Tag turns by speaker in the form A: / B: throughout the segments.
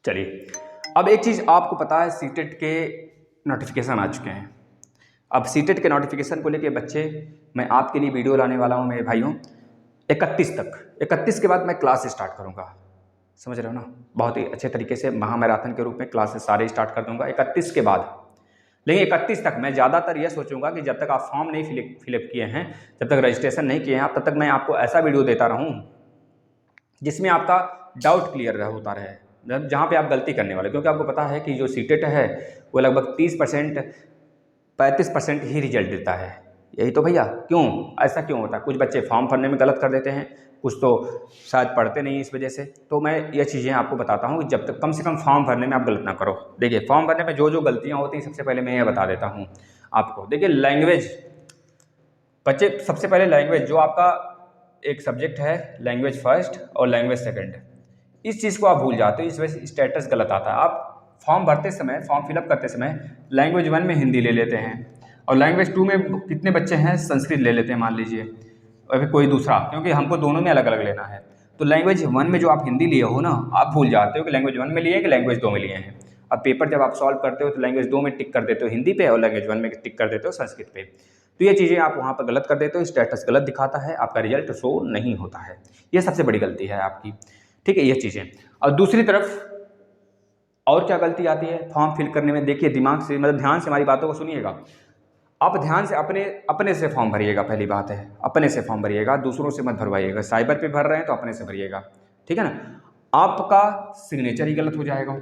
A: चलिए, अब एक चीज़ आपको पता है, सीटेट के नोटिफिकेशन आ चुके हैं। अब सीटेट के नोटिफिकेशन को लेके बच्चे, मैं आपके लिए वीडियो लाने वाला हूँ मेरे भाइयों। 31 तक, 31 के बाद मैं क्लास स्टार्ट करूँगा, समझ रहे हो ना। बहुत ही अच्छे तरीके से महामैराथन के रूप में क्लासेस सारे स्टार्ट कर दूंगा 31 के बाद। लेकिन 31 तक मैं ज़्यादातर यह सोचूंगा कि जब तक आप फॉर्म नहीं फिलअप किए हैं, जब तक रजिस्ट्रेशन नहीं किए हैं आप, तब तक मैं आपको ऐसा वीडियो देता रहूं जिसमें आपका डाउट क्लियर होता रहे, जहाँ पे आप गलती करने वाले। क्योंकि आपको पता है कि जो सीटेट है वो लगभग 30% 35% ही रिजल्ट देता है। यही तो भैया, क्यों ऐसा क्यों होता है? कुछ बच्चे फॉर्म भरने में गलत कर देते हैं, कुछ तो शायद पढ़ते नहीं इस वजह से। तो मैं ये चीज़ें आपको बताता हूँ कि जब तक कम से कम फॉर्म भरने में आप गलत ना करो। देखिए, फॉर्म भरने में जो जो गलतियाँ होती हैं, सबसे पहले मैं ये बता देता हूँ आपको। देखिए, लैंग्वेज, बच्चे सबसे पहले लैंग्वेज, जो आपका एक सब्जेक्ट है लैंग्वेज फर्स्ट और लैंग्वेज सेकंड, इस चीज़ को आप भूल जाते हो, इस वजह से स्टेटस गलत आता है। आप फॉर्म भरते समय, फॉर्म फिलअप करते समय लैंग्वेज 1 में हिंदी ले लेते हैं और लैंग्वेज 2 में कितने बच्चे हैं संस्कृत ले लेते हैं मान लीजिए, और फिर कोई दूसरा, क्योंकि हमको दोनों में अलग अलग लेना है। तो लैंग्वेज 1 में जो आप हिंदी लिए हो ना, आप भूल जाते हो कि लैंग्वेज 1 में लिए कि लैंग्वेज 2 में लिए हैं। अब पेपर जब आप सॉल्व करते हो तो लैंग्वेज 2 में टिक कर देते हो हिंदी पे और लैंग्वेज 1 में टिक कर देते हो संस्कृत पे। तो ये चीज़ें आप वहाँ पर गलत कर देते हो, स्टेटस गलत दिखाता है, आपका रिजल्ट शो नहीं होता है। ये सबसे बड़ी गलती है आपकी, ठीक है, ये चीज़ें। और दूसरी तरफ और क्या गलती आती है फॉर्म फिल करने में? देखिए, दिमाग से, मतलब ध्यान से हमारी बातों को सुनिएगा। आप ध्यान से अपने से फॉर्म भरिएगा। पहली बात है, अपने से फॉर्म भरिएगा, दूसरों से मत भरवाइएगा। साइबर पे भर रहे हैं तो अपने से भरिएगा, ठीक है ना। आपका सिग्नेचर ही गलत हो जाएगा,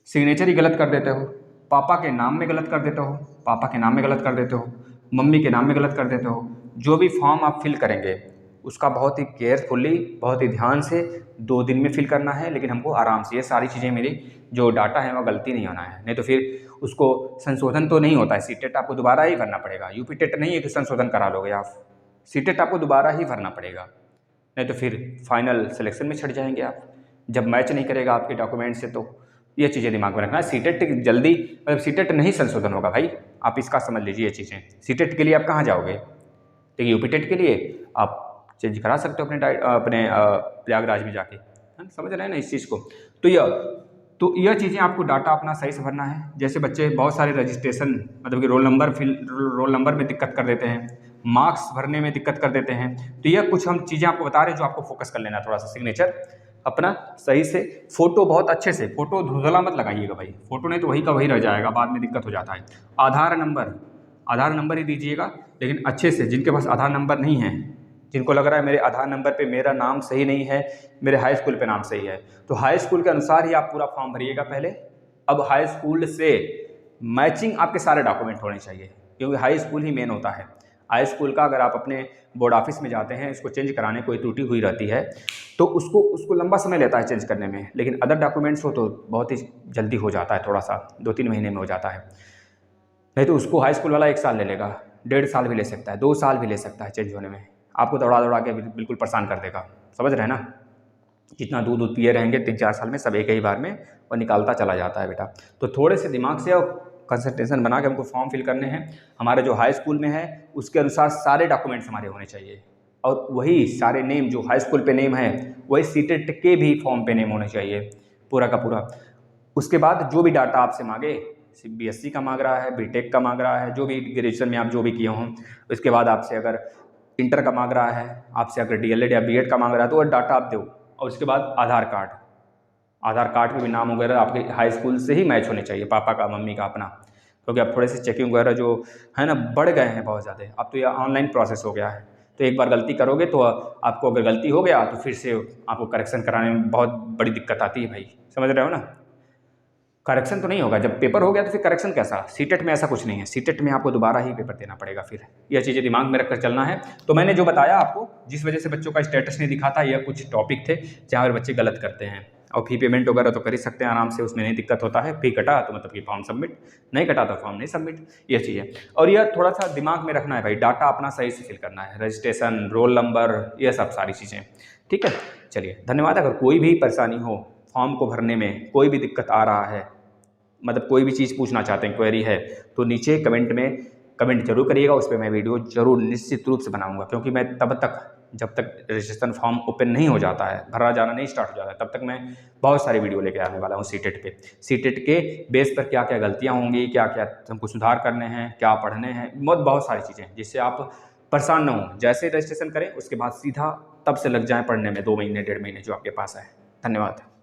A: सिग्नेचर ही गलत कर देते हो, पापा के नाम में गलत कर देते हो, पापा के नाम में गलत कर देते हो, मम्मी के नाम में गलत कर देते हो। जो भी फॉर्म आप फिल करेंगे उसका बहुत ही केयरफुली, बहुत ही ध्यान से 2 दिन में फिल करना है, लेकिन हमको आराम से। ये सारी चीज़ें, मेरी जो डाटा है वह गलती नहीं होना है, नहीं तो फिर उसको संशोधन तो नहीं होता है। सीटेट आपको दोबारा ही भरना पड़ेगा, यूपी टेट नहीं है कि संशोधन करा लोगे आप, सीटेट आपको दोबारा ही भरना पड़ेगा, नहीं तो फिर फाइनल सिलेक्शन में छट जाएंगे आप, जब मैच नहीं करेगा आपके डॉक्यूमेंट से। तो ये चीज़ें दिमाग में रखना है। सीटेट जल्दी, मतलब सीटेट नहीं संशोधन होगा भाई, आप इसका समझ लीजिए ये चीज़ें। सीटेट के लिए आप कहाँ जाओगे? देखिए, यूपी टेट के लिए आप चेंज करा सकते हो अपने प्रयागराज में जाके, है, समझ रहे हैं ना इस चीज़ को। तो यह चीज़ें आपको डाटा अपना सही से भरना है। जैसे बच्चे बहुत सारे रजिस्ट्रेशन, मतलब कि रोल नंबर में दिक्कत कर देते हैं, मार्क्स भरने में दिक्कत कर देते हैं। तो यह कुछ हम चीज़ें आपको बता रहे हैं जो आपको फोकस कर लेना है थोड़ा सा। सिग्नेचर अपना सही से, फोटो बहुत अच्छे से, फोटो धुंधला मत लगाइएगा भाई, फोटो नहीं तो वही का वही रह जाएगा, बाद में दिक्कत हो जाता है। आधार नंबर ही दीजिएगा, लेकिन अच्छे से। जिनके पास आधार नंबर नहीं है, जिनको लग रहा है मेरे आधार नंबर पे मेरा नाम सही नहीं है, मेरे हाई स्कूल पे नाम सही है, तो हाई स्कूल के अनुसार ही आप पूरा फॉर्म भरिएगा पहले। अब हाई स्कूल से मैचिंग आपके सारे डॉक्यूमेंट होने चाहिए, क्योंकि हाई स्कूल ही मेन होता है। हाई स्कूल का अगर आप अपने बोर्ड ऑफिस में जाते हैं, इसको चेंज कराने कोई त्रुटि हुई रहती है तो उसको लंबा समय लेता है चेंज करने में, लेकिन अदर डॉक्यूमेंट्स हो तो बहुत ही जल्दी हो जाता है, थोड़ा सा 2-3 महीने में हो जाता है। नहीं तो उसको हाई स्कूल वाला 1 साल ले लेगा, 1.5 साल भी ले सकता है, 2 साल भी ले सकता है चेंज होने में। आपको दौड़ा के बिल्कुल परेशान कर देगा, समझ रहे हैं ना। जितना दूध पिए रहेंगे 3-4 साल में, सब एक ही बार में और निकालता चला जाता है बेटा। तो थोड़े से दिमाग से और कंसंट्रेशन बना के हमको फॉर्म फिल करने हैं। हमारे जो हाई स्कूल में है उसके अनुसार सारे डॉक्यूमेंट्स हमारे होने चाहिए, और वही सारे नेम जो हाई स्कूल पे नेम है वही सीटेट के भी फॉर्म पे नेम होने चाहिए, पूरा का पूरा। उसके बाद जो भी डाटा आपसे मांगे, बीएससी का मांग रहा है, बीटेक का मांग रहा है, जो भी ग्रेजुएशन में आप जो भी किए हों, उसके बाद आपसे अगर इंटर का मांग रहा है, आपसे अगर डीएलएड या बीएड का मांग रहा है तो वो डाटा आप दो। और उसके बाद आधार कार्ड में भी नाम वगैरह आपके हाई स्कूल से ही मैच होने चाहिए, पापा का, मम्मी का, अपना। क्योंकि अब थोड़े से चेकिंग वगैरह जो है ना बढ़ गए हैं बहुत ज़्यादा। अब तो यह ऑनलाइन प्रोसेस हो गया है, तो एक बार गलती करोगे तो आपको, अगर गलती हो गया तो फिर से आपको करेक्शन कराने में बहुत बड़ी दिक्कत आती है भाई, समझ रहे हो ना। करेक्शन तो नहीं होगा, जब पेपर हो गया तो फिर करेक्शन कैसा? सीटेट में ऐसा कुछ नहीं है, सीटेट में आपको दोबारा ही पेपर देना पड़ेगा। फिर यह चीज़ें दिमाग में रखकर चलना है। तो मैंने जो बताया आपको, जिस वजह से बच्चों का स्टेटस नहीं दिखाता, यह कुछ टॉपिक थे जहाँ पर बच्चे गलत करते हैं। और फी पेमेंट वगैरह तो कर ही सकते हैं आराम से, उसमें नहीं दिक्कत होता है। फी कटा तो मतलब कि फॉर्म सबमिट, नहीं कटा तो फॉर्म नहीं सबमिट, ये चीज़ें। और यह थोड़ा सा दिमाग में रखना है भाई, डाटा अपना सही से फिल करना है, रजिस्ट्रेशन, रोल नंबर, ये सब सारी चीज़ें, ठीक है। चलिए, धन्यवाद। अगर कोई भी परेशानी हो, फॉर्म को भरने में कोई भी दिक्कत आ रहा है, मतलब कोई भी चीज़ पूछना चाहते हैं, क्वेरी है, तो नीचे कमेंट में कमेंट जरूर करिएगा, उस पर मैं वीडियो जरूर निश्चित रूप से बनाऊंगा, क्योंकि मैं तब तक, जब तक रजिस्ट्रेशन फॉर्म ओपन नहीं हो जाता है, भरा जाना नहीं स्टार्ट हो जाता है, तब तक मैं बहुत सारी वीडियो लेके आने वाला हूँ सीटेट पे। सीटेट के बेस पर क्या क्या गलतियाँ होंगी, क्या क्या हमको सुधार करने हैं, क्या पढ़ने हैं, बहुत सारी चीज़ें जिससे आप परेशान ना हो। जैसे रजिस्ट्रेशन करें उसके बाद सीधा तब से लग जाएं पढ़ने में, 2 महीने 1.5 महीने जो आपके पास है। धन्यवाद।